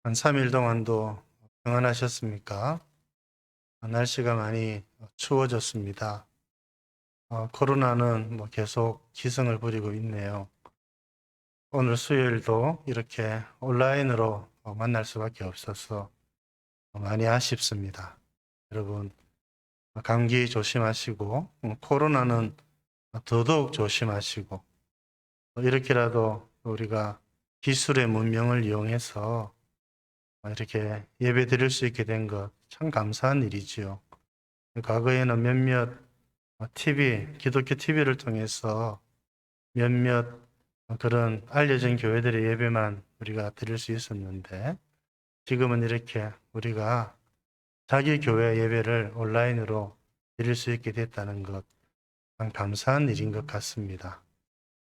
한 3일 동안도 평안하셨습니까? 날씨가 많이 추워졌습니다. 코로나는 계속 기승을 부리고 있네요. 오늘 수요일도 이렇게 온라인으로 만날 수밖에 없어서 많이 아쉽습니다. 여러분, 감기 조심하시고, 코로나는 더더욱 조심하시고, 이렇게라도 우리가 기술의 문명을 이용해서 이렇게 예배 드릴 수 있게 된 것 참 감사한 일이지요. 과거에는 몇몇 기독교 TV를 통해서 몇몇 그런 알려진 교회들의 예배만 우리가 드릴 수 있었는데, 지금은 이렇게 우리가 자기 교회 예배를 온라인으로 드릴 수 있게 됐다는 것 참 감사한 일인 것 같습니다.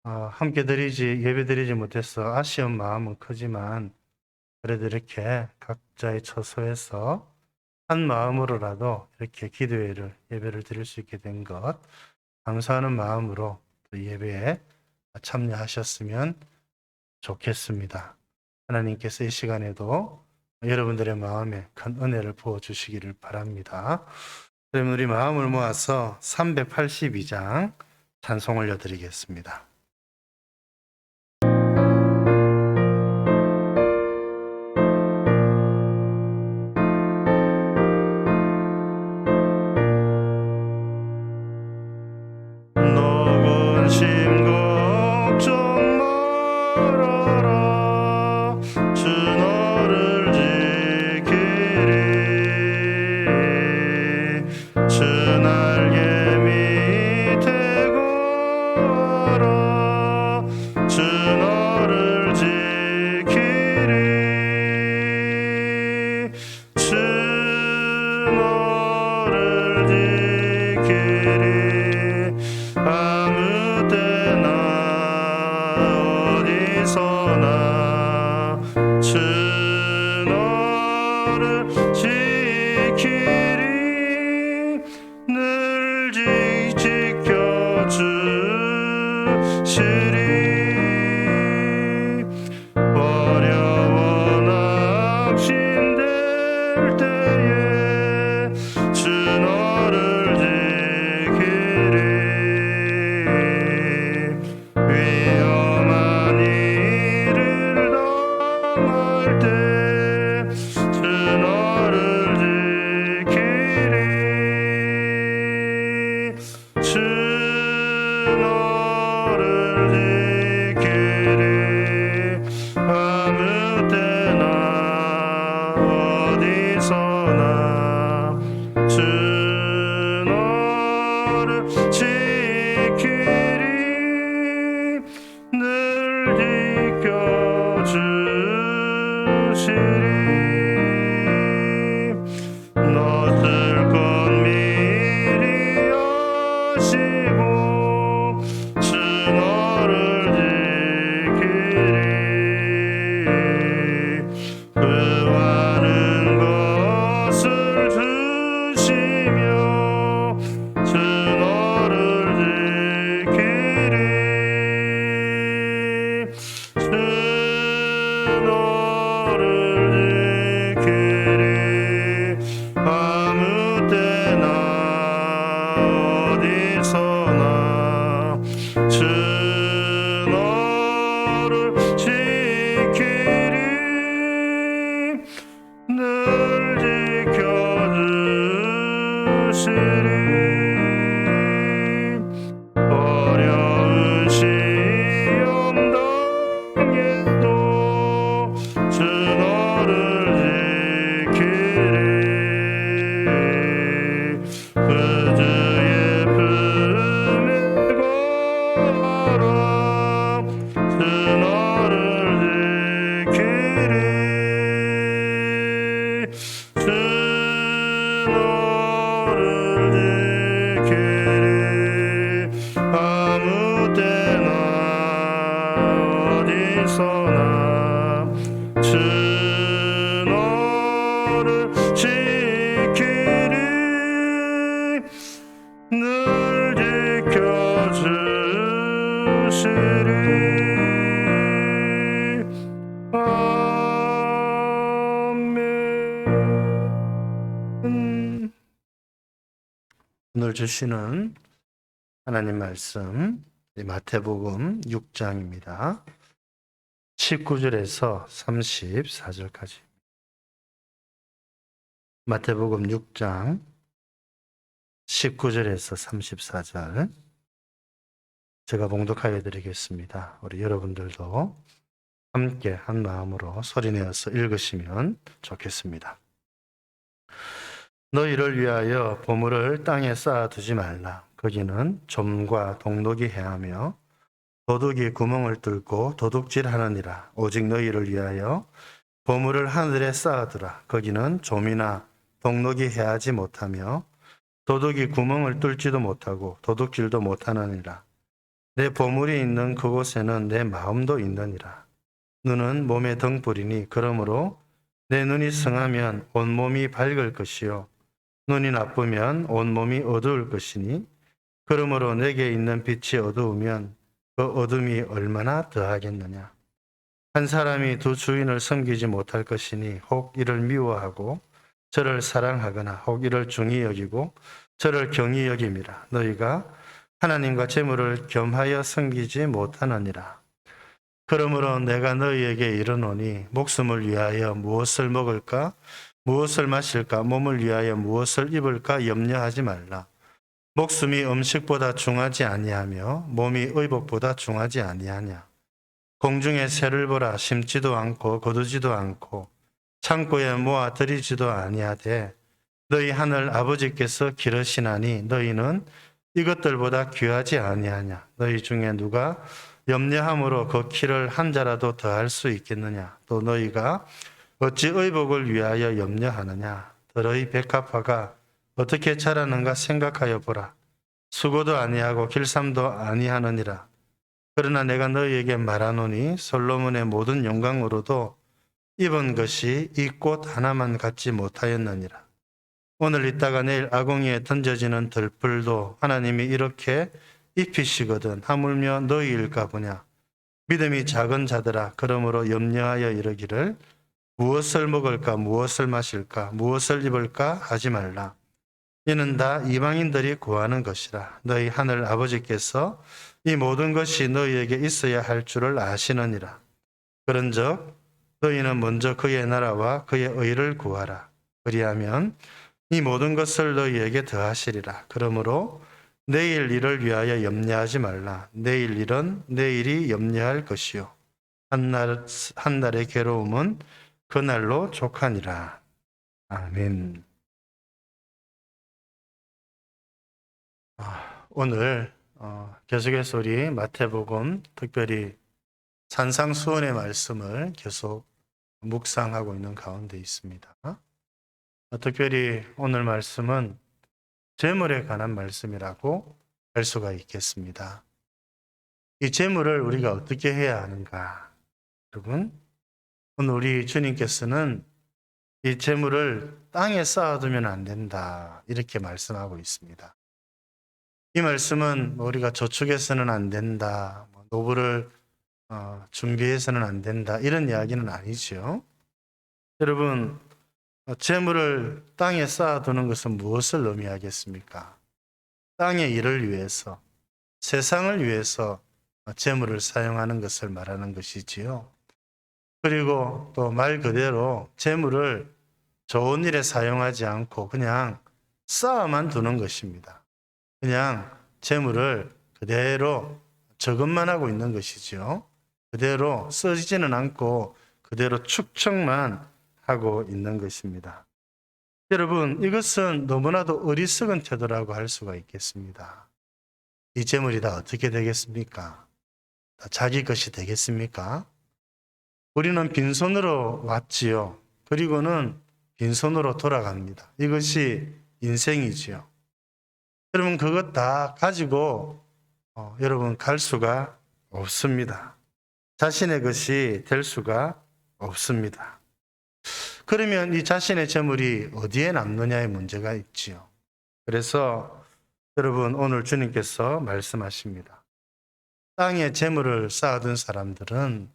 함께 예배 드리지 못해서 아쉬운 마음은 크지만, 그래도 이렇게 각자의 처소에서 한 마음으로라도 이렇게 예배를 드릴 수 있게 된 것, 감사하는 마음으로 또 예배에 참여하셨으면 좋겠습니다. 하나님께서 이 시간에도 여러분들의 마음에 큰 은혜를 부어 주시기를 바랍니다. 그럼 우리 마음을 모아서 382장 찬송 올려드리겠습니다. 녹은 심 걱정 말아라, 주 너를 지키리. 주 날개 밑에 거하라, 주 너를 지키리. 주 너를 지키리. 아무 때나 어디서나 주 너를 지키리. 늘 지켜주시리. 어려워 낙심될 때에 주 너를 지키리. 위험한 일을 당할 때 주 너를 지키리. 주 너를 지키리. 아무 때나 어디서나 주 너를 지키리. 늘 지켜주시리. 너을 것 미리 아시고 주 너를 지키리. 구하는 것을 주시며 주 너를 지키리. 주 너를 지키리. 아무 때나 어디서나 주 너를 지키리. 늘 지켜주시리. 어려운 시험 당해도 주 너를 지키리. 그 주의 품에 거하라, 주 너를 지키리. 주 너를 지키리. 아무 때나 어디서나 주 너를 지키리. 늘 지켜주시리. 오늘 주시는 하나님 말씀 마태복음 6장입니다. 19절에서 34절까지. 마태복음 6장 19절에서 34절 제가 봉독하여 드리겠습니다. 우리 여러분들도 함께 한 마음으로 소리내어서 읽으시면 좋겠습니다. 너희를 위하여 보물을 땅에 쌓아두지 말라. 거기는 좀과 동독이 해하며 도둑이 구멍을 뚫고 도둑질하느니라. 오직 너희를 위하여 보물을 하늘에 쌓아두라. 거기는 좀이나 동독이 해하지 못하며 도둑이 구멍을 뚫지도 못하고 도둑질도 못하느니라. 내 보물이 있는 그곳에는 내 마음도 있느니라. 눈은 몸의 등불이니 그러므로 내 눈이 성하면 온몸이 밝을 것이요 눈이 나쁘면 온몸이 어두울 것이니 그러므로 내게 있는 빛이 어두우면 그 어둠이 얼마나 더하겠느냐. 한 사람이 두 주인을 섬기지 못할 것이니 혹 이를 미워하고 저를 사랑하거나 혹 이를 중히 여기고 저를 경히 여김이라. 너희가 하나님과 재물을 겸하여 섬기지 못하느니라. 그러므로 내가 너희에게 이르노니 목숨을 위하여 무엇을 먹을까 무엇을 마실까 몸을 위하여 무엇을 입을까 염려하지 말라. 목숨이 음식보다 중하지 아니하며 몸이 의복보다 중하지 아니하냐. 공중의 새를 보라. 심지도 않고 거두지도 않고 창고에 모아 들이지도 아니하되 너희 하늘 아버지께서 기르시나니 너희는 이것들보다 귀하지 아니하냐. 너희 중에 누가 염려함으로 그 키를 한 자라도 더할 수 있겠느냐. 또 너희가 어찌 의복을 위하여 염려하느냐. 들의 백합화가 어떻게 자라는가 생각하여 보라. 수고도 아니하고 길쌈도 아니하느니라. 그러나 내가 너희에게 말하노니 솔로몬의 모든 영광으로도 입은 것이 이 꽃 하나만 갖지 못하였느니라. 오늘 있다가 내일 아궁이에 던져지는 들풀도 하나님이 이렇게 입히시거든 하물며 너희일까 보냐. 믿음이 작은 자들아, 그러므로 염려하여 이르기를 무엇을 먹을까 무엇을 마실까 무엇을 입을까 하지 말라. 이는 다 이방인들이 구하는 것이라. 너희 하늘 아버지께서 이 모든 것이 너희에게 있어야 할 줄을 아시느니라. 그런즉 너희는 먼저 그의 나라와 그의 의를 구하라. 그리하면 이 모든 것을 너희에게 더하시리라. 그러므로 내일 일을 위하여 염려하지 말라. 내일 일은 내일이 염려할 것이요 한 날의 괴로움은 그날로 족하니라. 아멘. 오늘 계속해서 우리 마태복음 특별히 산상수훈의 말씀을 계속 묵상하고 있는 가운데 있습니다. 특별히 오늘 말씀은 재물에 관한 말씀이라고 할 수가 있겠습니다. 이 재물을 우리가 어떻게 해야 하는가? 여러분, 오늘 우리 주님께서는 이 재물을 땅에 쌓아두면 안 된다 이렇게 말씀하고 있습니다. 이 말씀은 우리가 저축해서는 안 된다, 노후를 준비해서는 안 된다 이런 이야기는 아니죠. 여러분, 재물을 땅에 쌓아두는 것은 무엇을 의미하겠습니까? 땅의 일을 위해서, 세상을 위해서 재물을 사용하는 것을 말하는 것이지요. 그리고 또 말 그대로 재물을 좋은 일에 사용하지 않고 그냥 쌓아만 두는 것입니다. 그냥 재물을 그대로 저금만 하고 있는 것이죠. 그대로 쓰지는 않고 그대로 축적만 하고 있는 것입니다. 여러분, 이것은 너무나도 어리석은 태도라고 할 수가 있겠습니다. 이 재물이 다 어떻게 되겠습니까? 다 자기 것이 되겠습니까? 우리는 빈손으로 왔지요. 그리고는 빈손으로 돌아갑니다. 이것이 인생이지요. 여러분, 그것 다 가지고 여러분 갈 수가 없습니다. 자신의 것이 될 수가 없습니다. 그러면 이 자신의 재물이 어디에 남느냐의 문제가 있지요. 그래서 여러분, 오늘 주님께서 말씀하십니다. 땅에 재물을 쌓아둔 사람들은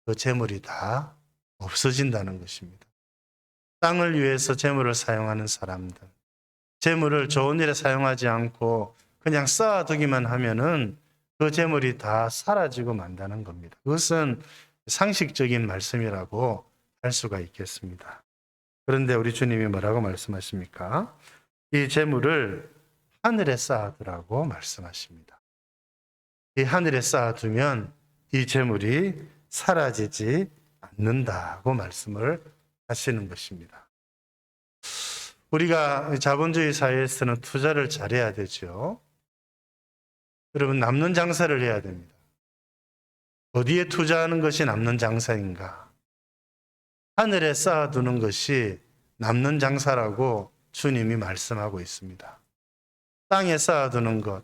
그 재물이 다 없어진다는 것입니다. 땅을 위해서 재물을 사용하는 사람들, 재물을 좋은 일에 사용하지 않고 그냥 쌓아두기만 하면은 그 재물이 다 사라지고 만다는 겁니다. 그것은 상식적인 말씀이라고 할 수가 있겠습니다. 그런데 우리 주님이 뭐라고 말씀하십니까? 이 재물을 하늘에 쌓아두라고 말씀하십니다. 이 하늘에 쌓아두면 이 재물이 사라지지 않는다고 말씀을 하시는 것입니다. 우리가 자본주의 사회에서는 투자를 잘해야 되죠. 여러분, 남는 장사를 해야 됩니다. 어디에 투자하는 것이 남는 장사인가? 하늘에 쌓아두는 것이 남는 장사라고 주님이 말씀하고 있습니다. 땅에 쌓아두는 것,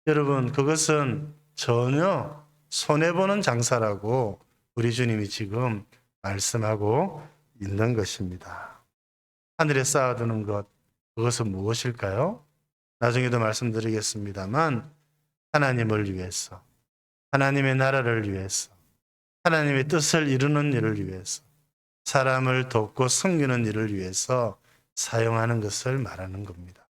여러분, 그것은 전혀 손해보는 장사라고 우리 주님이 지금 말씀하고 있는 것입니다. 하늘에 쌓아두는 것, 그것은 무엇일까요? 나중에도 말씀드리겠습니다만 하나님을 위해서, 하나님의 나라를 위해서, 하나님의 뜻을 이루는 일을 위해서, 사람을 돕고 섬기는 일을 위해서 사용하는 것을 말하는 겁니다.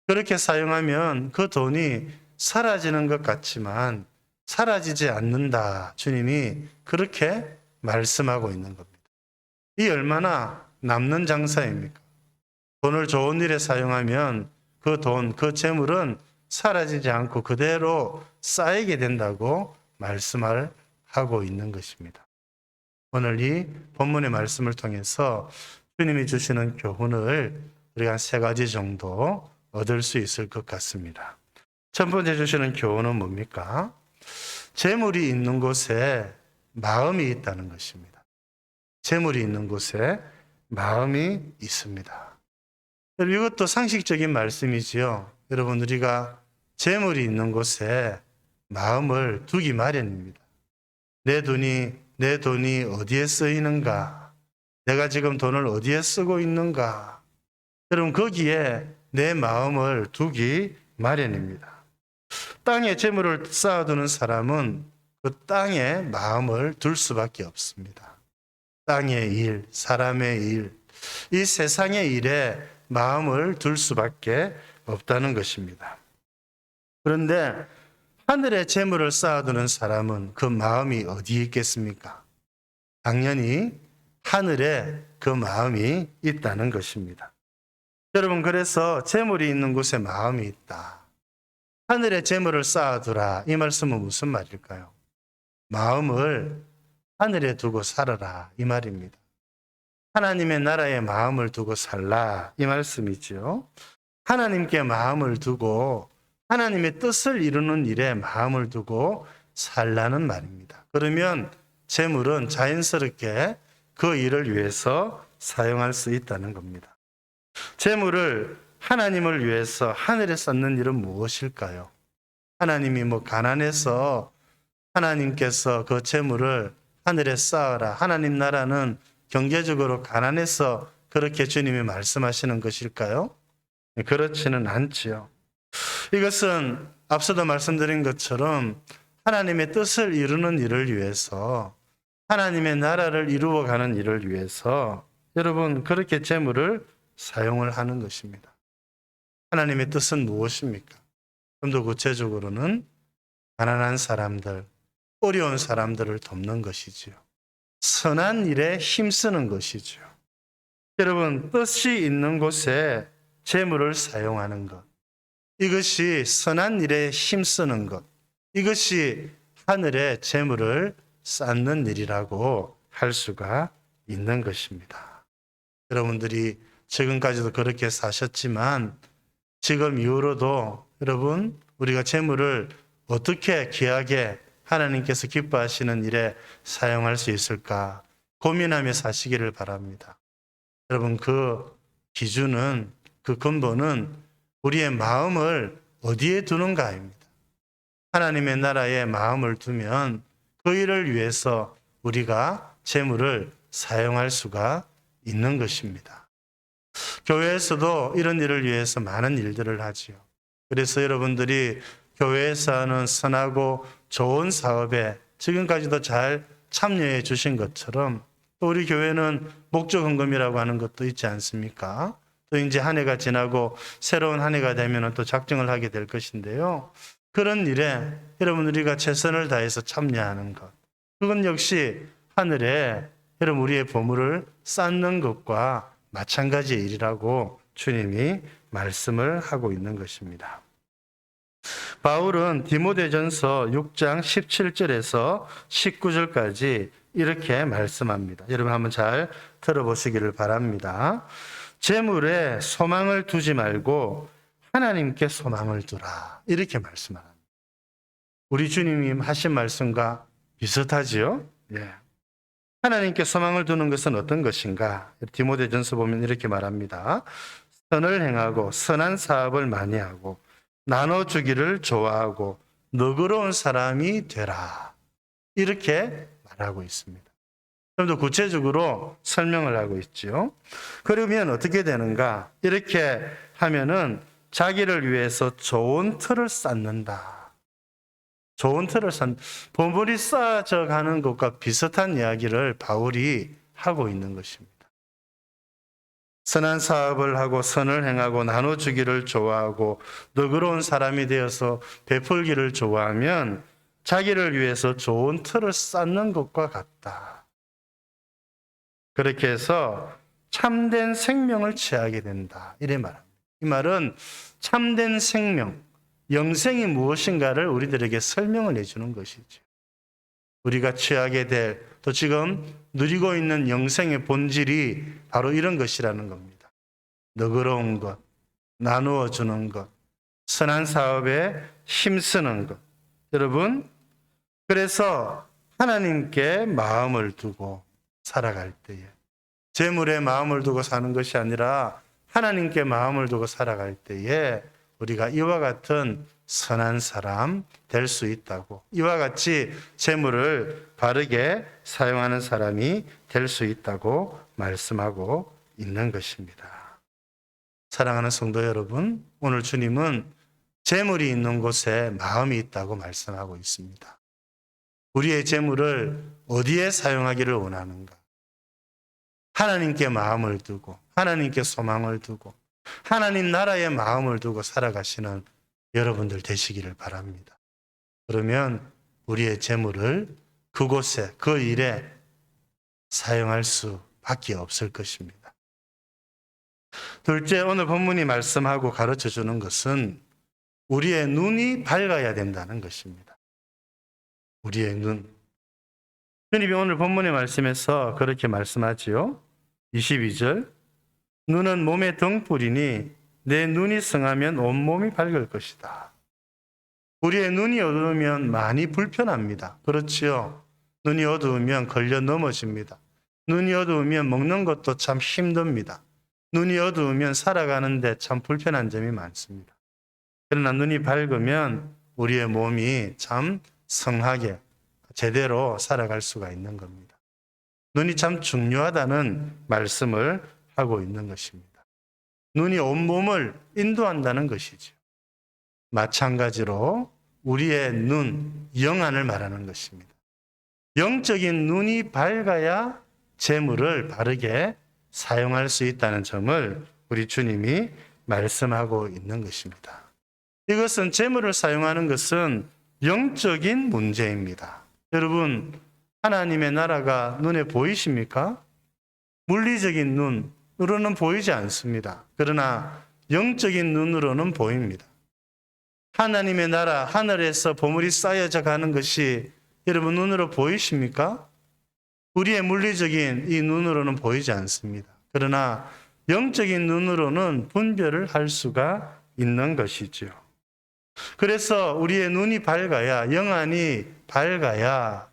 그렇게 사용하면 그 돈이 사라지는 것 같지만 사라지지 않는다. 주님이 그렇게 말씀하고 있는 겁니다. 이 얼마나 남는 장사입니까? 돈을 좋은 일에 사용하면 그 돈, 그 재물은 사라지지 않고 그대로 쌓이게 된다고 말씀을 하고 있는 것입니다. 오늘 이 본문의 말씀을 통해서 주님이 주시는 교훈을 우리가 한 3가지 정도 얻을 수 있을 것 같습니다. 첫 번째 주시는 교훈은 뭡니까? 재물이 있는 곳에 마음이 있다는 것입니다. 재물이 있는 곳에 마음이 있습니다. 이것도 상식적인 말씀이지요. 여러분, 우리가 재물이 있는 곳에 마음을 두기 마련입니다. 내 돈이 어디에 쓰이는가? 내가 지금 돈을 어디에 쓰고 있는가? 여러분, 거기에 내 마음을 두기 마련입니다. 땅에 재물을 쌓아두는 사람은 그 땅에 마음을 둘 수밖에 없습니다. 땅의 일, 사람의 일, 이 세상의 일에 마음을 둘 수밖에 없다는 것입니다. 그런데 하늘에 재물을 쌓아두는 사람은 그 마음이 어디에 있겠습니까? 당연히 하늘에 그 마음이 있다는 것입니다. 여러분, 그래서 재물이 있는 곳에 마음이 있다. 하늘에 재물을 쌓아두라. 이 말씀은 무슨 말일까요? 마음을 하늘에 두고 살아라. 이 말입니다. 하나님의 나라에 마음을 두고 살라. 이 말씀이죠. 하나님께 마음을 두고 하나님의 뜻을 이루는 일에 마음을 두고 살라는 말입니다. 그러면 재물은 자연스럽게 그 일을 위해서 사용할 수 있다는 겁니다. 재물을 하나님을 위해서 하늘에 쌓는 일은 무엇일까요? 하나님이 가난해서 하나님께서 그 재물을 하늘에 쌓아라. 하나님 나라는 경제적으로 가난해서 그렇게 주님이 말씀하시는 것일까요? 그렇지는 않지요. 이것은 앞서도 말씀드린 것처럼 하나님의 뜻을 이루는 일을 위해서, 하나님의 나라를 이루어가는 일을 위해서 여러분, 그렇게 재물을 사용을 하는 것입니다. 하나님의 뜻은 무엇입니까? 좀 더 구체적으로는 가난한 사람들, 어려운 사람들을 돕는 것이지요. 선한 일에 힘쓰는 것이지요. 여러분, 뜻이 있는 곳에 재물을 사용하는 것, 이것이 선한 일에 힘쓰는 것, 이것이 하늘에 재물을 쌓는 일이라고 할 수가 있는 것입니다. 여러분들이 지금까지도 그렇게 사셨지만 지금 이후로도 여러분, 우리가 재물을 어떻게 귀하게 하나님께서 기뻐하시는 일에 사용할 수 있을까 고민하며 사시기를 바랍니다. 여러분, 그 기준은, 그 근본은 우리의 마음을 어디에 두는가입니다. 하나님의 나라에 마음을 두면 그 일을 위해서 우리가 재물을 사용할 수가 있는 것입니다. 교회에서도 이런 일을 위해서 많은 일들을 하지요. 그래서 여러분들이 교회에서 하는 선하고 좋은 사업에 지금까지도 잘 참여해 주신 것처럼 또 우리 교회는 목적 헌금이라고 하는 것도 있지 않습니까? 또 이제 한 해가 지나고 새로운 한 해가 되면 또 작정을 하게 될 것인데요. 그런 일에 여러분 우리가 최선을 다해서 참여하는 것, 그건 역시 하늘에 여러분 우리의 보물을 쌓는 것과 마찬가지의 일이라고 주님이 말씀을 하고 있는 것입니다. 바울은 디모데전서 6장 17절에서 19절까지 이렇게 말씀합니다. 여러분 한번 잘 들어보시기를 바랍니다. 재물에 소망을 두지 말고 하나님께 소망을 두라. 이렇게 말씀합니다. 우리 주님이 하신 말씀과 비슷하지요? 예. 하나님께 소망을 두는 것은 어떤 것인가? 디모데전서 보면 이렇게 말합니다. 선을 행하고 선한 사업을 많이 하고 나눠주기를 좋아하고 너그러운 사람이 되라. 이렇게 말하고 있습니다. 좀 더 구체적으로 설명을 하고 있죠. 그러면 어떻게 되는가? 이렇게 하면은 자기를 위해서 좋은 틀을 쌓는다. 좋은 틀을 보물이 쌓아져 가는 것과 비슷한 이야기를 바울이 하고 있는 것입니다. 선한 사업을 하고 선을 행하고 나눠주기를 좋아하고 너그러운 사람이 되어서 베풀기를 좋아하면 자기를 위해서 좋은 틀을 쌓는 것과 같다. 그렇게 해서 참된 생명을 취하게 된다. 이래 말합니다. 이 말은 참된 생명, 영생이 무엇인가를 우리들에게 설명을 해주는 것이죠. 우리가 취하게 될, 또 지금 누리고 있는 영생의 본질이 바로 이런 것이라는 겁니다. 너그러운 것, 나누어 주는 것, 선한 사업에 힘쓰는 것. 여러분, 그래서 하나님께 마음을 두고 살아갈 때에, 재물에 마음을 두고 사는 것이 아니라 하나님께 마음을 두고 살아갈 때에 우리가 이와 같은 선한 사람 될 수 있다고, 이와 같이 재물을 바르게 사용하는 사람이 될 수 있다고 말씀하고 있는 것입니다. 사랑하는 성도 여러분, 오늘 주님은 재물이 있는 곳에 마음이 있다고 말씀하고 있습니다. 우리의 재물을 어디에 사용하기를 원하는가? 하나님께 마음을 두고, 하나님께 소망을 두고, 하나님 나라에 마음을 두고 살아가시는 여러분들 되시기를 바랍니다. 그러면 우리의 재물을 그곳에, 그 일에 사용할 수밖에 없을 것입니다. 둘째, 오늘 본문이 말씀하고 가르쳐 주는 것은 우리의 눈이 밝아야 된다는 것입니다. 우리의 눈. 주님이 오늘 본문의 말씀에서 그렇게 말씀하지요. 22절. 눈은 몸의 등불이니 내 눈이 성하면 온몸이 밝을 것이다. 우리의 눈이 어두우면 많이 불편합니다. 그렇지요. 눈이 어두우면 걸려 넘어집니다. 눈이 어두우면 먹는 것도 참 힘듭니다. 눈이 어두우면 살아가는데 참 불편한 점이 많습니다. 그러나 눈이 밝으면 우리의 몸이 참 성하게 제대로 살아갈 수가 있는 겁니다. 눈이 참 중요하다는 말씀을 하고 있는 것입니다. 눈이 온몸을 인도한다는 것이죠. 마찬가지로 우리의 눈, 영안을 말하는 것입니다. 영적인 눈이 밝아야 재물을 바르게 사용할 수 있다는 점을 우리 주님이 말씀하고 있는 것입니다. 이것은 재물을 사용하는 것은 영적인 문제입니다. 여러분, 하나님의 나라가 눈에 보이십니까? 물리적인 눈으로는 보이지 않습니다. 그러나 영적인 눈으로는 보입니다. 하나님의 나라, 하늘에서 보물이 쌓여져 가는 것이 여러분 눈으로 보이십니까? 우리의 물리적인 이 눈으로는 보이지 않습니다. 그러나 영적인 눈으로는 분별을 할 수가 있는 것이죠. 그래서 우리의 눈이 밝아야, 영안이 밝아야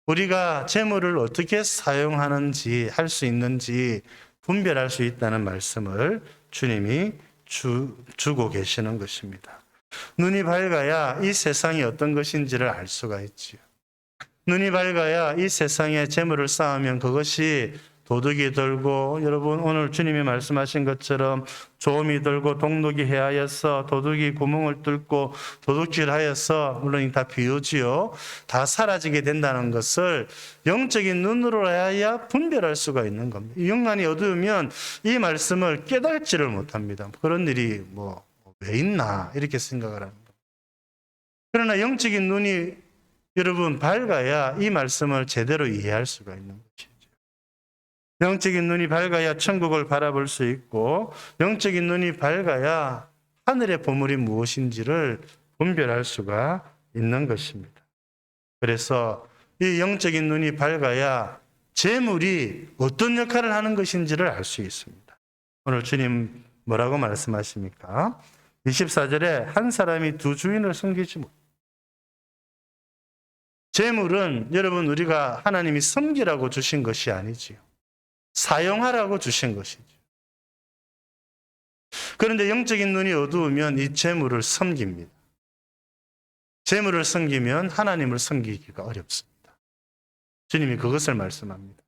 우리가 재물을 어떻게 사용하는지, 할 수 있는지 분별할 수 있다는 말씀을 주님이 주고 계시는 것입니다. 눈이 밝아야 이 세상이 어떤 것인지를 알 수가 있지요. 눈이 밝아야 이 세상에 재물을 쌓으면 그것이 도둑이 들고, 여러분 오늘 주님이 말씀하신 것처럼 조음이 들고 동록이 해하여서 도둑이 구멍을 뚫고 도둑질하여서, 물론 다 비유지요, 다 사라지게 된다는 것을 영적인 눈으로 해야 분별할 수가 있는 겁니다. 영안이 어두우면 이 말씀을 깨닫지를 못합니다. 그런 일이 왜 있나 이렇게 생각을 합니다. 그러나 영적인 눈이 여러분 밝아야 이 말씀을 제대로 이해할 수가 있는 것이죠. 영적인 눈이 밝아야 천국을 바라볼 수 있고, 영적인 눈이 밝아야 하늘의 보물이 무엇인지를 분별할 수가 있는 것입니다. 그래서 이 영적인 눈이 밝아야 재물이 어떤 역할을 하는 것인지를 알 수 있습니다. 오늘 주님 뭐라고 말씀하십니까? 24절에 한 사람이 두 주인을 섬기지 못. 재물은 여러분 우리가 하나님이 섬기라고 주신 것이 아니지요. 사용하라고 주신 것이죠. 그런데 영적인 눈이 어두우면 이 재물을 섬깁니다. 재물을 섬기면 하나님을 섬기기가 어렵습니다. 주님이 그것을 말씀합니다.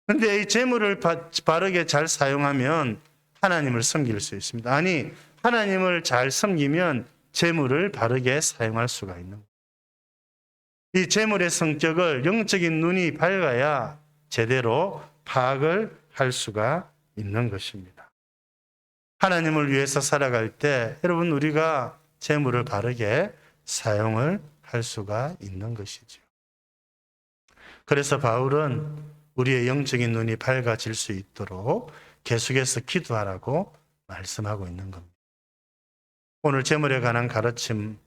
그런데 이 재물을 바르게 잘 사용하면 하나님을 섬길 수 있습니다. 아니, 하나님을 잘 섬기면 재물을 바르게 사용할 수가 있는 거예요. 이 재물의 성격을 영적인 눈이 밝아야 제대로 파악을 할 수가 있는 것입니다. 하나님을 위해서 살아갈 때 여러분 우리가 재물을 바르게 사용을 할 수가 있는 것이죠. 그래서 바울은 우리의 영적인 눈이 밝아질 수 있도록 계속해서 기도하라고 말씀하고 있는 겁니다. 오늘 재물에 관한 가르침,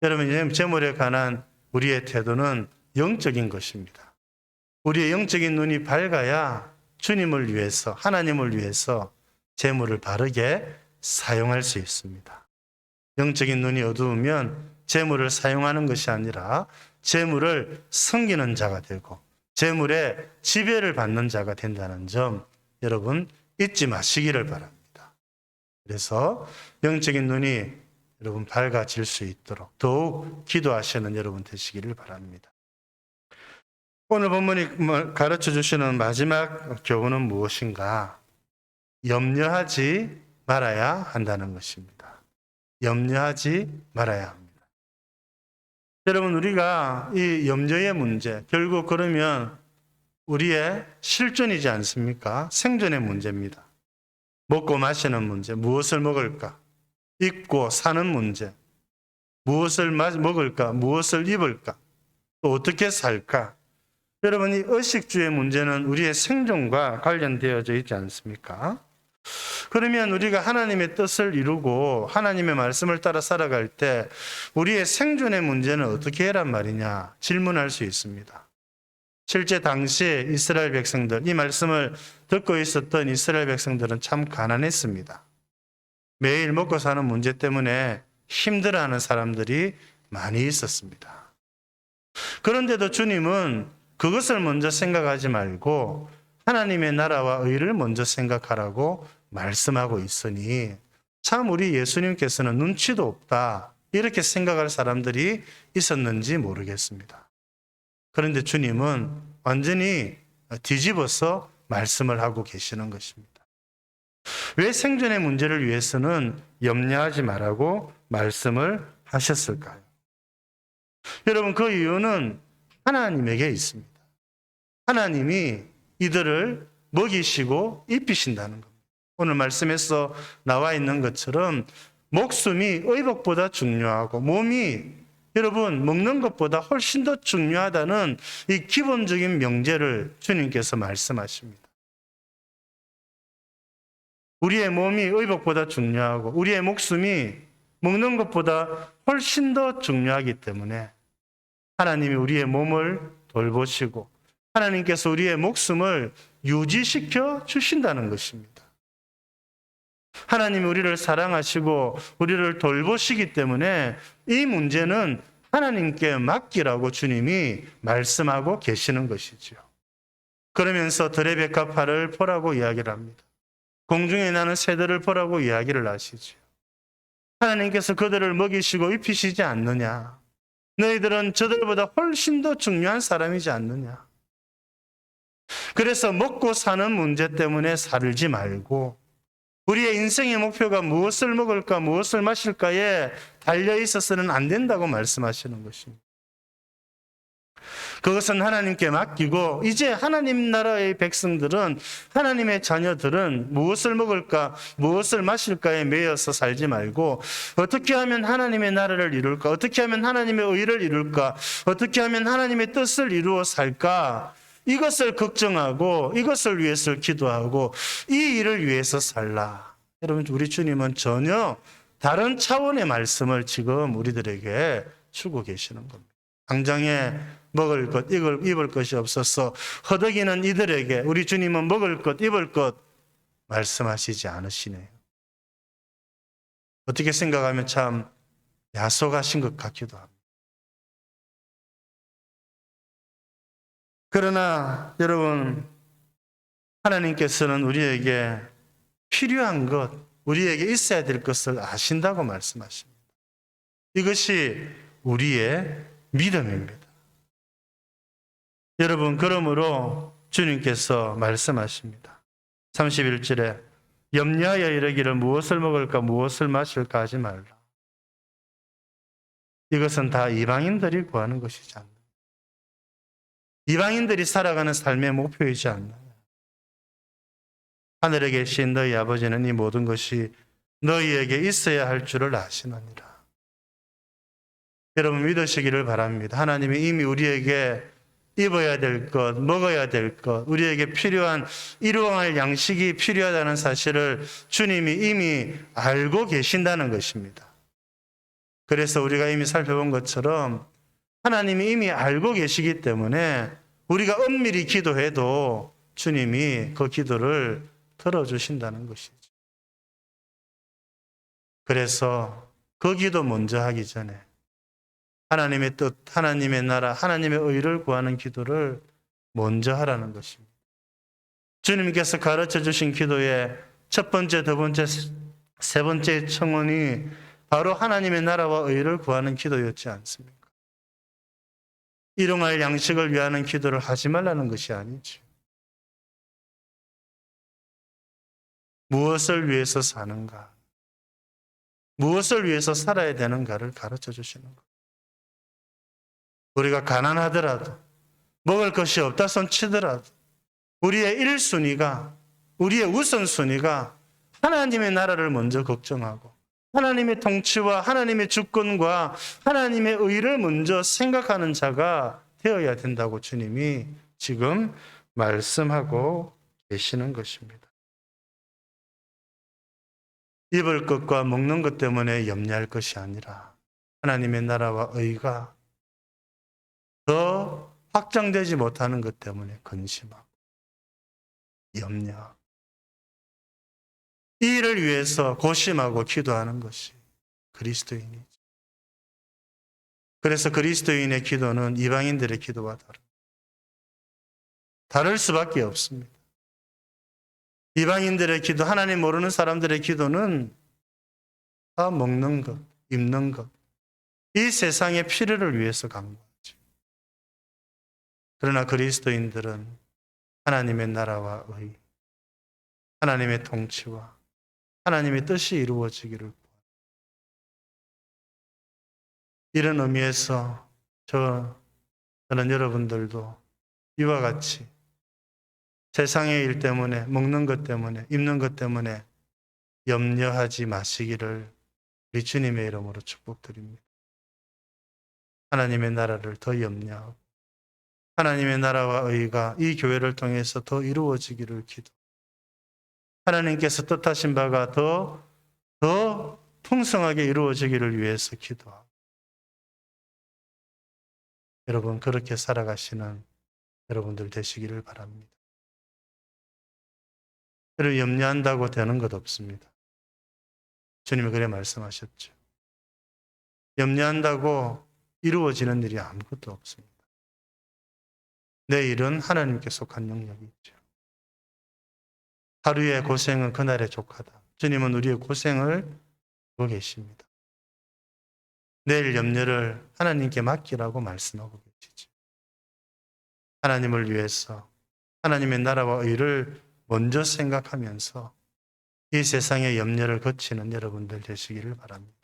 여러분 재물에 관한 우리의 태도는 영적인 것입니다. 우리의 영적인 눈이 밝아야 주님을 위해서, 하나님을 위해서 재물을 바르게 사용할 수 있습니다. 영적인 눈이 어두우면 재물을 사용하는 것이 아니라 재물을 섬기는 자가 되고 재물의 지배를 받는 자가 된다는 점 여러분 잊지 마시기를 바랍니다. 그래서 영적인 눈이 여러분 밝아질 수 있도록 더욱 기도하시는 여러분 되시기를 바랍니다. 오늘 본문이 가르쳐 주시는 마지막 교훈은 무엇인가? 염려하지 말아야 한다는 것입니다. 염려하지 말아야 합니다. 여러분 우리가 이 염려의 문제, 결국 그러면 우리의 실존이지 않습니까? 생존의 문제입니다. 먹고 마시는 문제, 무엇을 먹을까? 입고 사는 문제, 무엇을 먹을까? 무엇을 입을까? 또 어떻게 살까? 여러분 이 의식주의 문제는 우리의 생존과 관련되어져 있지 않습니까? 그러면 우리가 하나님의 뜻을 이루고 하나님의 말씀을 따라 살아갈 때 우리의 생존의 문제는 어떻게 해란 말이냐 질문할 수 있습니다. 실제 당시에 이스라엘 백성들, 이 말씀을 듣고 있었던 이스라엘 백성들은 참 가난했습니다. 매일 먹고 사는 문제 때문에 힘들어하는 사람들이 많이 있었습니다. 그런데도 주님은 그것을 먼저 생각하지 말고 하나님의 나라와 의를 먼저 생각하라고 말씀하고 있으니 참 우리 예수님께서는 눈치도 없다 이렇게 생각할 사람들이 있었는지 모르겠습니다. 그런데 주님은 완전히 뒤집어서 말씀을 하고 계시는 것입니다. 왜 생존의 문제를 위해서는 염려하지 말라고 말씀을 하셨을까요? 여러분 그 이유는 하나님에게 있습니다. 하나님이 이들을 먹이시고 입히신다는 겁니다. 오늘 말씀에서 나와 있는 것처럼 목숨이 의복보다 중요하고 몸이 여러분 먹는 것보다 훨씬 더 중요하다는 이 기본적인 명제를 주님께서 말씀하십니다. 우리의 몸이 의복보다 중요하고 우리의 목숨이 먹는 것보다 훨씬 더 중요하기 때문에 하나님이 우리의 몸을 돌보시고 하나님께서 우리의 목숨을 유지시켜 주신다는 것입니다. 하나님이 우리를 사랑하시고 우리를 돌보시기 때문에 이 문제는 하나님께 맡기라고 주님이 말씀하고 계시는 것이죠. 그러면서 들의 백합화를 보라고 이야기를 합니다. 공중에 나는 새들을 보라고 이야기를 하시죠. 하나님께서 그들을 먹이시고 입히시지 않느냐? 너희들은 저들보다 훨씬 더 중요한 사람이지 않느냐? 그래서 먹고 사는 문제 때문에 살지 말고 우리의 인생의 목표가 무엇을 먹을까, 무엇을 마실까에 달려 있어서는 안 된다고 말씀하시는 것입니다. 그것은 하나님께 맡기고 이제 하나님 나라의 백성들은, 하나님의 자녀들은 무엇을 먹을까, 무엇을 마실까에 매여서 살지 말고 어떻게 하면 하나님의 나라를 이룰까, 어떻게 하면 하나님의 의를 이룰까, 어떻게 하면 하나님의 뜻을 이루어 살까, 이것을 걱정하고 이것을 위해서 기도하고 이 일을 위해서 살라. 여러분, 우리 주님은 전혀 다른 차원의 말씀을 지금 우리들에게 주고 계시는 겁니다. 당장에 먹을 것, 입을 것이 없어서 허덕이는 이들에게 우리 주님은 먹을 것, 입을 것 말씀하시지 않으시네요. 어떻게 생각하면 참 야속하신 것 같기도 합니다. 그러나 여러분, 하나님께서는 우리에게 필요한 것, 우리에게 있어야 될 것을 아신다고 말씀하십니다. 이것이 우리의 믿음입니다. 여러분, 그러므로 주님께서 말씀하십니다. 31절에 염려하여 이르기를 무엇을 먹을까, 무엇을 마실까 하지 말라. 이것은 다 이방인들이 구하는 것이지 않나. 이방인들이 살아가는 삶의 목표이지 않나요? 하늘에 계신 너희 아버지는 이 모든 것이 너희에게 있어야 할 줄을 아시느니라. 여러분, 믿으시기를 바랍니다. 하나님이 이미 우리에게 입어야 될 것, 먹어야 될 것, 우리에게 필요한 일용할 양식이 필요하다는 사실을 주님이 이미 알고 계신다는 것입니다. 그래서 우리가 이미 살펴본 것처럼 하나님이 이미 알고 계시기 때문에 우리가 엄밀히 기도해도 주님이 그 기도를 들어주신다는 것이죠. 그래서 그 기도 먼저 하기 전에 하나님의 뜻, 하나님의 나라, 하나님의 의를 구하는 기도를 먼저 하라는 것입니다. 주님께서 가르쳐 주신 기도의 첫 번째, 두 번째, 세 번째 청원이 바로 하나님의 나라와 의를 구하는 기도였지 않습니까? 일용할 양식을 위하는 기도를 하지 말라는 것이 아니죠. 무엇을 위해서 사는가, 무엇을 위해서 살아야 되는가를 가르쳐 주시는 것. 우리가 가난하더라도, 먹을 것이 없다 손치더라도 우리의 1순위가, 우리의 우선순위가 하나님의 나라를 먼저 걱정하고 하나님의 통치와 하나님의 주권과 하나님의 의를 먼저 생각하는 자가 되어야 된다고 주님이 지금 말씀하고 계시는 것입니다. 입을 것과 먹는 것 때문에 염려할 것이 아니라 하나님의 나라와 의가 더 확장되지 못하는 것 때문에 근심하고 염려, 이 일을 위해서 고심하고 기도하는 것이 그리스도인이죠. 그래서 그리스도인의 기도는 이방인들의 기도와 다를 수밖에 없습니다. 이방인들의 기도, 하나님 모르는 사람들의 기도는 다 먹는 것, 입는 것, 이 세상의 필요를 위해서 간구하죠. 그러나 그리스도인들은 하나님의 나라와 의, 하나님의 통치와 하나님의 뜻이 이루어지기를 구합니다. 이런 의미에서 저는 여러분들도 이와 같이 세상의 일 때문에, 먹는 것 때문에, 입는 것 때문에 염려하지 마시기를 우리 주님의 이름으로 축복드립니다. 하나님의 나라를 더 염려하고 하나님의 나라와 의가 이 교회를 통해서 더 이루어지기를 기도. 하나님께서 뜻하신 바가 더 풍성하게 이루어지기를 위해서 기도하고, 여러분 그렇게 살아가시는 여러분들 되시기를 바랍니다. 여러분, 염려한다고 되는 것 없습니다. 주님이 그래 말씀하셨죠. 염려한다고 이루어지는 일이 아무것도 없습니다. 내 일은 하나님께 속한 영역이 있죠. 하루의 고생은 그날의 족하다. 주님은 우리의 고생을 보고 계십니다. 내일 염려를 하나님께 맡기라고 말씀하고 계시죠. 하나님을 위해서 하나님의 나라와 의를 먼저 생각하면서 이 세상의 염려를 거치는 여러분들 되시기를 바랍니다.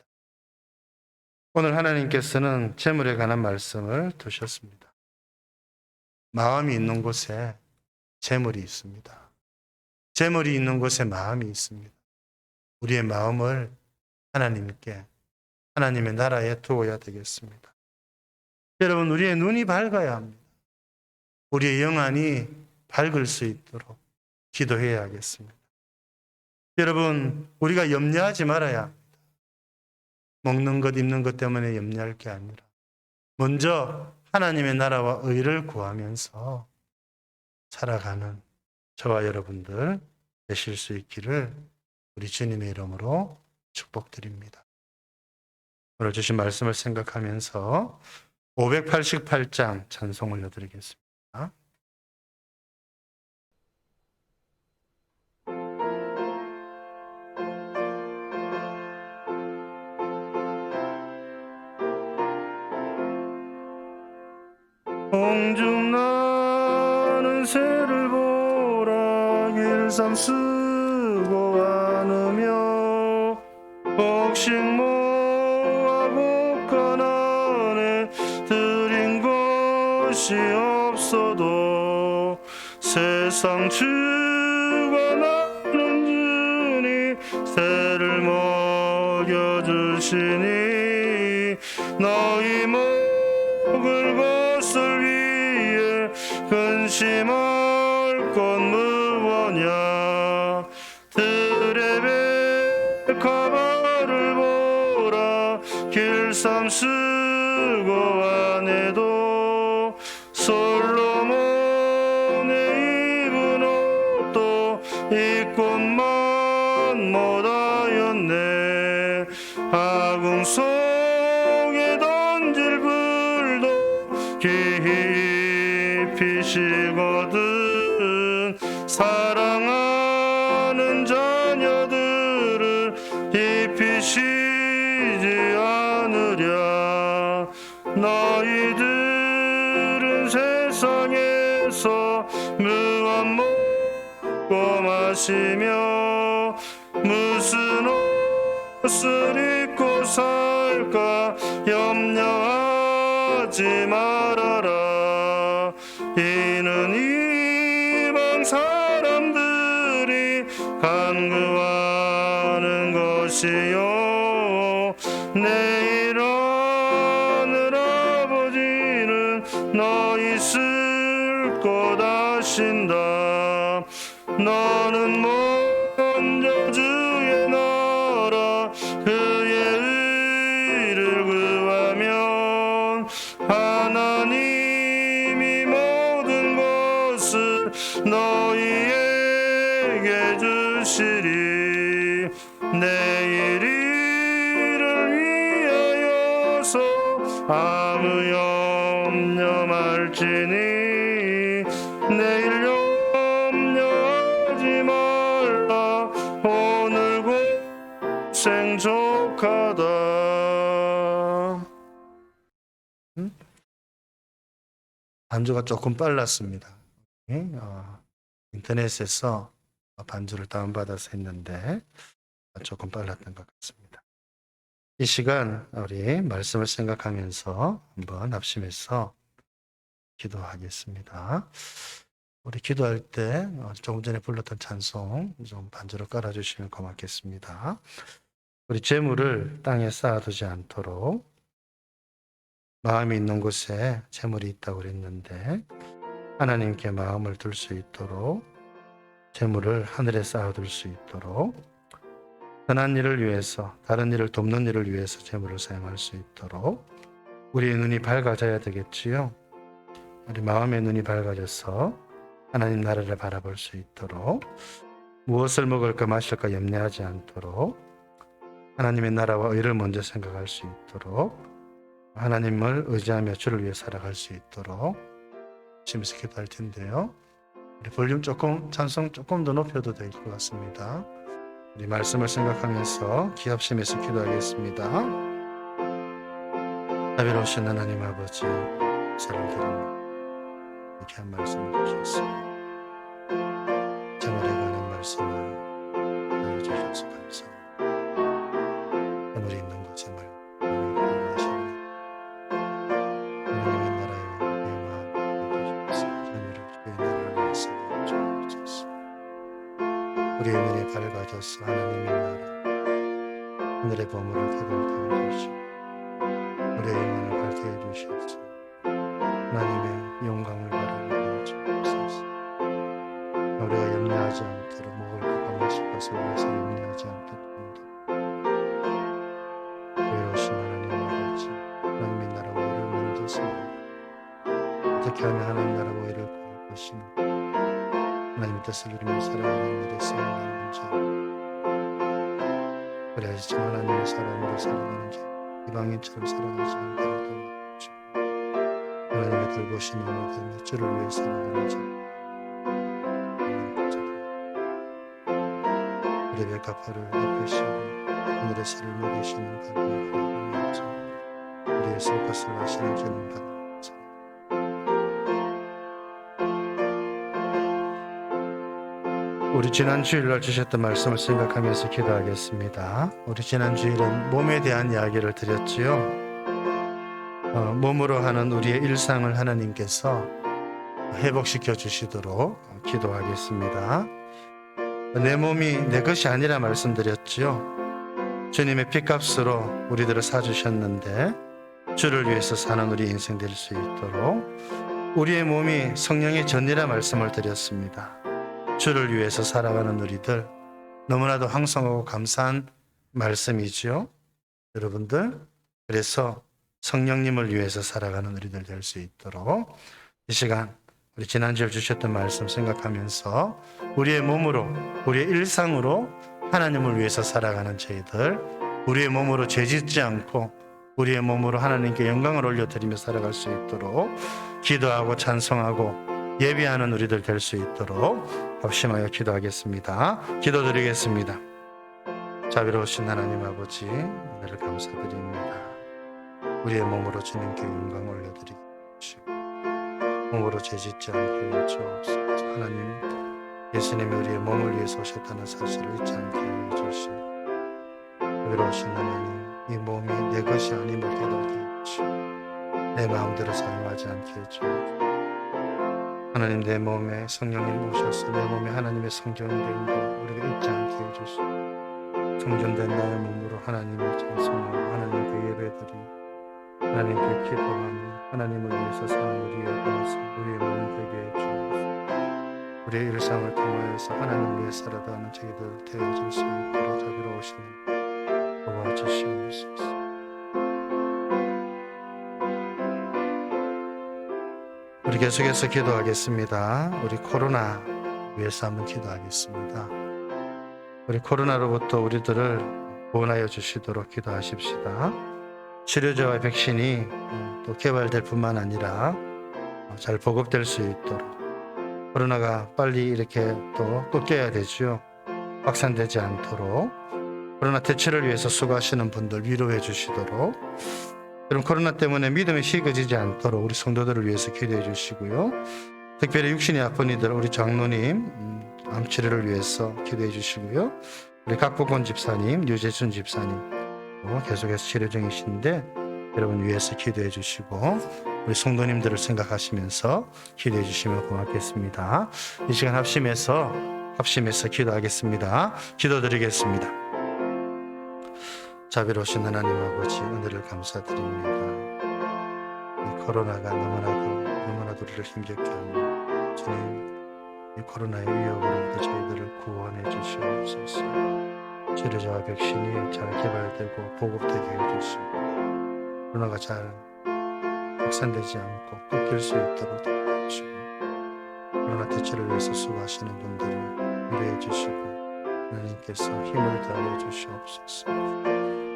오늘 하나님께서는 재물에 관한 말씀을 두셨습니다. 마음이 있는 곳에 재물이 있습니다. 재물이 있는 곳에 마음이 있습니다. 우리의 마음을 하나님께, 하나님의 나라에 두어야 되겠습니다. 여러분, 우리의 눈이 밝아야 합니다. 우리의 영안이 밝을 수 있도록 기도해야 하겠습니다. 여러분, 우리가 염려하지 말아야 합니다. 먹는 것, 입는 것 때문에 염려할 게 아니라 먼저 하나님의 나라와 의를 구하면서 살아가는 저와 여러분들 되실 수 있기를 우리 주님의 이름으로 축복드립니다. 오늘 주신 말씀을 생각하면서 588장 찬송 올려드리겠습니다. 공중 나는 새를 보라 길삼 쓰고 안으며 곡식 모아 곡간 안에 들인 것이 없어도 세상 주가 나는 주니 새를 먹여주시니 너희 먹을 것을 위해 근심할 건 무엇냐 들의 백합화를 보라 길삼 쓰고 안에도 솔로몬의 입은 옷도 이 꽃만 못하였네 아궁 속에 던질 불도 깊이시거든 사랑하는 자녀들을 입히시지 않으랴 너희들은 세상에서 무엇 먹고 마시며 무슨 옷을 입고 살까 염려하지 말아라 이는 이방 사람들이 간구하는 것이요 내일 하늘 아버지는 너희 쓸 것 아신다 너는 먼저 주의 나라 그의 의를 구하면 하나님이 모든 것을 너희에게 주시리 내일 일을 위하여서 아무 염려 말지니 내일 염려하지 말라 오늘 고생 족하다 반주가 조금 빨랐습니다. 인터넷에서 반주를 다운받아서 했는데 조금 빨랐던 것 같습니다. 이 시간 우리 말씀을 생각하면서 한번 합심해서 기도하겠습니다. 우리 기도할 때 조금 전에 불렀던 찬송 좀 반주로 깔아주시면 고맙겠습니다. 우리 재물을 땅에 쌓아두지 않도록 마음이 있는 곳에 재물이 있다고 그랬는데 하나님께 마음을 둘 수 있도록 재물을 하늘에 쌓아둘 수 있도록 선한 일을 위해서 다른 일을 돕는 일을 위해서 재물을 사용할 수 있도록 우리의 눈이 밝아져야 되겠지요. 우리 마음의 눈이 밝아져서 하나님 나라를 바라볼 수 있도록 무엇을 먹을까 마실까 염려하지 않도록 하나님의 나라와 의를 먼저 생각할 수 있도록 하나님을 의지하며 주를 위해 살아갈 수 있도록 심해서 기도할 텐데요. 우리 볼륨 조금 찬송 조금 더 높여도 될 것 같습니다. 우리 말씀을 생각하면서 기합심에서 기도하겠습니다. 자비로우신 하나님 아버지 사랑드립니다. 이렇게 한 말씀을 주셨습니다. 하늘의 보물을 깨닫게 해주시고 우리의 영혼을 밝게 해주시옵소서. 하나님의 영광을 바라보게 해주옵소서. 우리가 염려하지 않도록 먹을 것 방하실 것을 위해서 염려하지 않도록 외로우신 하나님 아버지, 하나님의 나라와 의를 만드시고 어떻게 하면 하나님 나라와 의를 구할 것인가, 하나님의 뜻을 이루며 살아가는 일에 쓰임받는 자, 그래야지 참 하나님의 사람으로 살아가는 자, 이방인처럼 살아가지 않도록 도와주시고 하나님의 돌보신 영이 되며 주를 위해 살아가는 자, 레베카파를 앞에시고 하늘의 새를 먹이시는 하나님을 바라보면서 우리의 속것을 하시는 주님 바라보면서 우리 지난 주일날 주셨던 말씀을 생각하면서 기도하겠습니다. 우리 지난 주일은 몸에 대한 이야기를 드렸지요. 몸으로 하는 우리의 일상을 하나님께서 회복시켜 주시도록 기도하겠습니다. 내 몸이 내 것이 아니라 말씀드렸지요. 주님의 피값으로 우리들을 사주셨는데 주를 위해서 사는 우리 인생 될 수 있도록 우리의 몸이 성령의 전이라 말씀을 드렸습니다. 주를 위해서 살아가는 우리들 너무나도 황송하고 감사한 말씀이지요. 여러분들, 그래서 성령님을 위해서 살아가는 우리들 될 수 있도록 이 시간 우리 지난주에 주셨던 말씀 생각하면서 우리의 몸으로, 우리의 일상으로 하나님을 위해서 살아가는 저희들, 우리의 몸으로 죄짓지 않고 우리의 몸으로 하나님께 영광을 올려드리며 살아갈 수 있도록 기도하고 찬송하고 예비하는 우리들 될 수 있도록 합심하여 기도하겠습니다. 기도드리겠습니다. 자비로우신 하나님 아버지, 은혜를 감사드립니다. 우리의 몸으로 주님께 영광 올려드리고 몸으로 죄짓지 않게 해주옵소서. 하나님, 예수님이 우리의 몸을 위해서 오셨다는 사실을 잊지 않게 해주시고 자비로우신 하나님, 이 몸이 내 것이 아님을 깨닫게 해주시고 내 마음대로 사용하지 않게 해주옵소서. 하나님, 내 몸에 성령님 오셔서 내 몸에 하나님의 성전된 것 우리가 잊지 않게 해주시고 성전된 나의 몸으로 하나님을 찬송하고 하나님께 예배드리고 하나님께 기도하며 하나님을 위해서 사는 우리의 인생, 우리의 몸 되게 해주옵소서. 우리의 일상을 통하여서 하나님을 위해 살아가는 저희들 되어줄 수 있도록 자비로우신 도와주시옵소서. 우리 계속해서 기도하겠습니다. 우리 코로나 위해서 한번 기도하겠습니다. 우리 코로나로부터 우리들을 구원하여 주시도록 기도하십시다. 치료제와 백신이 또 개발될 뿐만 아니라 잘 보급될 수 있도록 코로나가 빨리 이렇게 또 꺾여야 되죠. 확산되지 않도록 코로나 대처를 위해서 수고하시는 분들 위로해 주시도록, 그럼 코로나 때문에 믿음이 식어지지 않도록 우리 성도들을 위해서 기도해 주시고요. 특별히 육신이 아픈 이들 우리 장로님 암치료를 위해서 기도해 주시고요. 우리 각복권 집사님, 유재순 집사님 계속해서 치료 중이신데 여러분 위해서 기도해 주시고 우리 성도님들을 생각하시면서 기도해 주시면 고맙겠습니다. 이 시간 합심해서 기도하겠습니다. 기도드리겠습니다. 자비로우신 하나님 아버지, 은혜를 감사드립니다. 이 코로나가 너무나도 우리를 힘겹게 하며 주님, 이 코로나의 위협으로부터 저희들을 구원해 주시옵소서. 치료제와 백신이 잘 개발되고 보급되게 해주시고 코로나가 잘 확산되지 않고 꺾일 수 있도록 도와주시고 코로나 대처를 위해서 수고하시는 분들을 위로해 주시고 하나님께서 힘을 더하여 주시옵소서.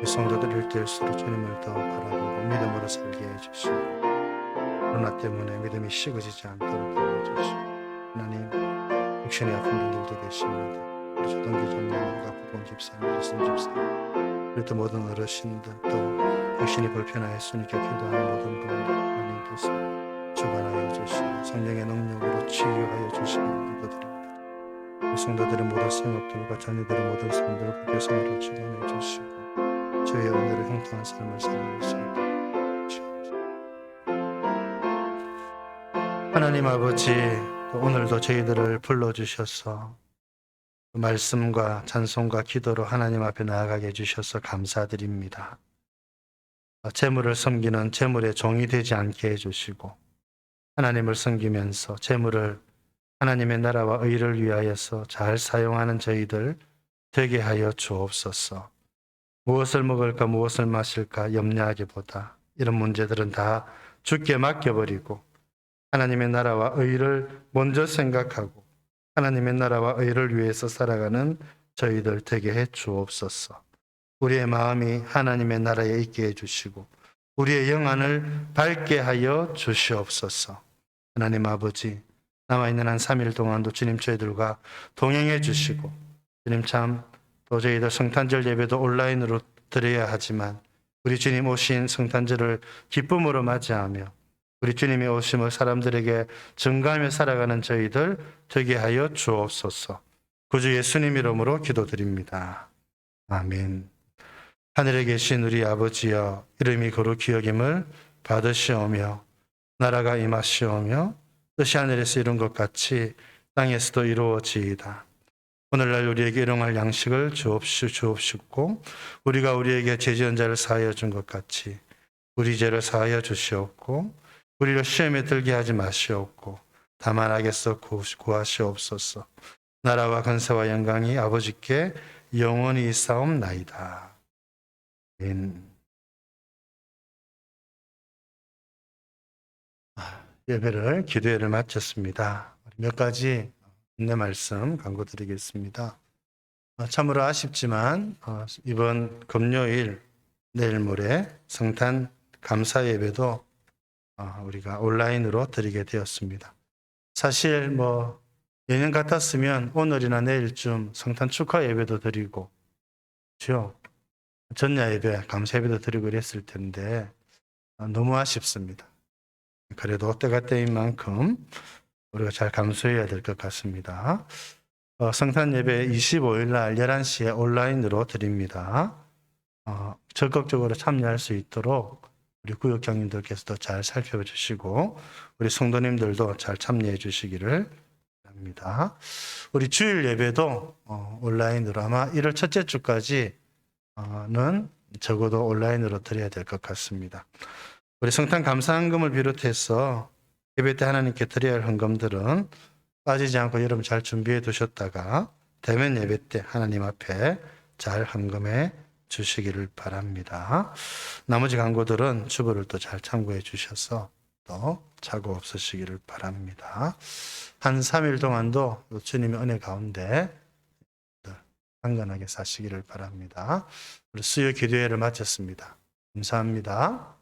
이 성도들 일대일수록 주님을 더 바라보고 믿음으로 살게 해주시고 코로나 때문에 믿음이 식어지지 않도록 도와주시고 하나님, 육신이 아픈 분들도 계십니다. 우리 조동기 전님, 각복권 집사님, 유선 집사님, 그리고 또 모든 어르신들, 또 당신이 불편하였으니까 기도하는 모든 분들 하나님께서 주관하여 주시고 성령의 능력으로 치유하여 주시는 기도드립니다. 우리 성도들의 모든 생업들과 자녀들의 모든 삶들을 교성으로 주관해 주시고 주의 은혜를 형통한 삶을 살아갈 수 있도록 주옵소서. 하나님 아버지, 오늘도 저희들을 불러주셔서 말씀과 찬송과 기도로 하나님 앞에 나아가게 해주셔서 감사드립니다. 재물을 섬기는 재물의 종이 되지 않게 해주시고 하나님을 섬기면서 재물을 하나님의 나라와 의를 위하여서 잘 사용하는 저희들 되게 하여 주옵소서. 무엇을 먹을까 무엇을 마실까 염려하기보다 이런 문제들은 다 주께 맡겨버리고 하나님의 나라와 의를 먼저 생각하고 하나님의 나라와 의를 위해서 살아가는 저희들 되게 해 주옵소서. 우리의 마음이 하나님의 나라에 있게 해주시고 우리의 영안을 밝게 하여 주시옵소서. 하나님 아버지, 남아있는 한 3일 동안도 주님 저희들과 동행해 주시고 주님 참 또 저희들 성탄절 예배도 온라인으로 드려야 하지만 우리 주님 오신 성탄절을 기쁨으로 맞이하며 우리 주님의 오심을 사람들에게 증가하며 살아가는 저희들 되게 하여 주옵소서. 구주 예수님 이름으로 기도드립니다. 아멘. 하늘에 계신 우리 아버지여, 이름이 거룩히 여김을 받으시오며 나라가 임하시오며 뜻이 하늘에서 이룬 것 같이 땅에서도 이루어지이다. 오늘날 우리에게 일용할 양식을 주옵시고 우리가 우리에게 죄 지은 자를 사하여 준 것 같이 우리 죄를 사하여 주시옵고 우리를 시험에 들게 하지 마시옵고 다만 악에서 구하시옵소서. 나라와 권세와 영광이 아버지께 영원히 있사옵나이다. 예배를 기도회를 마쳤습니다. 몇 가지 안내 말씀 강구드리겠습니다. 참으로 아쉽지만 이번 금요일 내일 모레 성탄 감사 예배도 우리가 온라인으로 드리게 되었습니다. 사실 예년 같았으면 오늘이나 내일쯤 성탄 축하 예배도 드리고 전야 예배 감사 예배도 드리고 그랬을 텐데 너무 아쉽습니다. 그래도 때가 때인 만큼 우리가 잘 감수해야 될 것 같습니다. 성탄 예배 25일 날 11시에 온라인으로 드립니다. 적극적으로 참여할 수 있도록 우리 구역장님들께서도 잘 살펴주시고 우리 성도님들도 잘 참여해 주시기를 바랍니다. 우리 주일 예배도 온라인으로 아마 1월 첫째 주까지는 적어도 온라인으로 드려야 될 것 같습니다. 우리 성탄 감사헌금을 비롯해서 예배 때 하나님께 드려야 할 헌금들은 빠지지 않고 여러분 잘 준비해 두셨다가 대면 예배 때 하나님 앞에 잘 헌금해 주시기를 바랍니다. 나머지 광고들은 주보를 또 잘 참고해 주셔서 또 착오 없으시기를 바랍니다. 한 3일 동안도 주님의 은혜 가운데 강건하게 사시기를 바랍니다. 우리 수요 기도회를 마쳤습니다. 감사합니다.